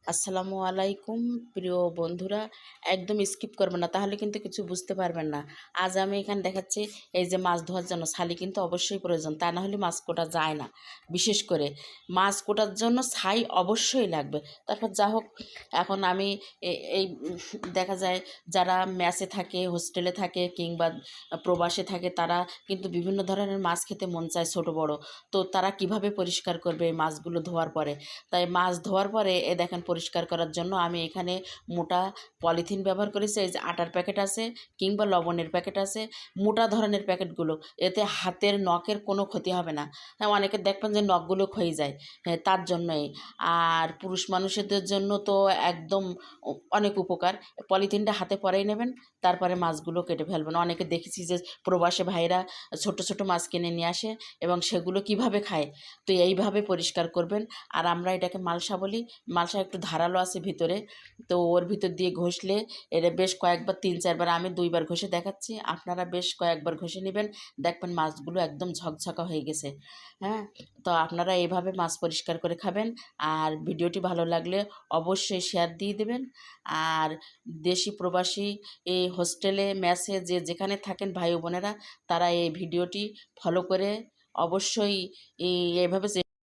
আসসালামু আলাইকুম প্রিয় বন্ধুরা, একদম স্কিপ করবেন না, তাহলে কিন্তু কিছু বুঝতে পারবেন না। আজ আমি এখানে দেখাচ্ছি এই যে মাছ ধোয়ার জন্য ছালি কিন্তু অবশ্যই প্রয়োজন, তা না হলে মাছ কোটা যায় না। বিশেষ করে মাছ কোটার জন্য ছাই অবশ্যই লাগবে। তারপর যা হোক, এখন আমি এই দেখা যায় যারা মেসে থাকে, হোস্টেলে থাকে কিংবা প্রবাসে থাকে, তারা কিন্তু বিভিন্ন ধরনের মাছ খেতে মন চায়, ছোট বড়। তো তারা কিভাবে পরিষ্কার করবে এই মাছগুলো ধোয়ার পরে? তাই মাছ ধোয়ার পরে দেখেন, পরিষ্কার করার জন্য আমি এখানে মোটা পলিথিন ব্যবহার করেছি। এই যে আটার প্যাকেট আছে কিংবা লবণের প্যাকেট আছে, মোটা ধরনের প্যাকেটগুলো, এতে হাতের নখের কোনো ক্ষতি হবে না। হ্যাঁ, অনেকে দেখবেন যে নখগুলো ক্ষয়ে যায়, হ্যাঁ তার জন্যই। আর পুরুষ মানুষদের জন্য তো একদম অনেক উপকার। পলিথিনটা হাতে পরেই নেবেন, তারপরে মাছগুলো কেটে ফেলবেন। অনেকে দেখেছি যে প্রবাসী ভাইরা ছোট ছোট মাছ কিনে নিয়ে আসে এবং সেগুলো কিভাবে খায়। তো এইভাবে পরিষ্কার করবেন। আর আমরা এটাকে মালসা বলি। মালসা একটু ধারালো আছে ভিতরে, তো ওর ভিতর দিয়ে ঘষলে এটা বেশ কয়েকবার, 3-4 বার, আমি 2 বার ঘষে দেখাচ্ছি, আপনারা বেশ কয়েকবার ঘষে নেবেন, দেখবেন মাছগুলো একদম ঝকঝকা হয়ে গেছে। হ্যাঁ, তো আপনারা এইভাবে মাছ পরিষ্কার করে খাবেন। আর ভিডিওটি ভালো লাগলে অবশ্যই শেয়ার দিয়ে দেবেন। আর দেশি প্রবাসী এই হোস্টেলে মেসে যে যেখানে থাকেন ভাই বোনেরা, তারা এই ভিডিওটি ফলো করে অবশ্যই এইভাবে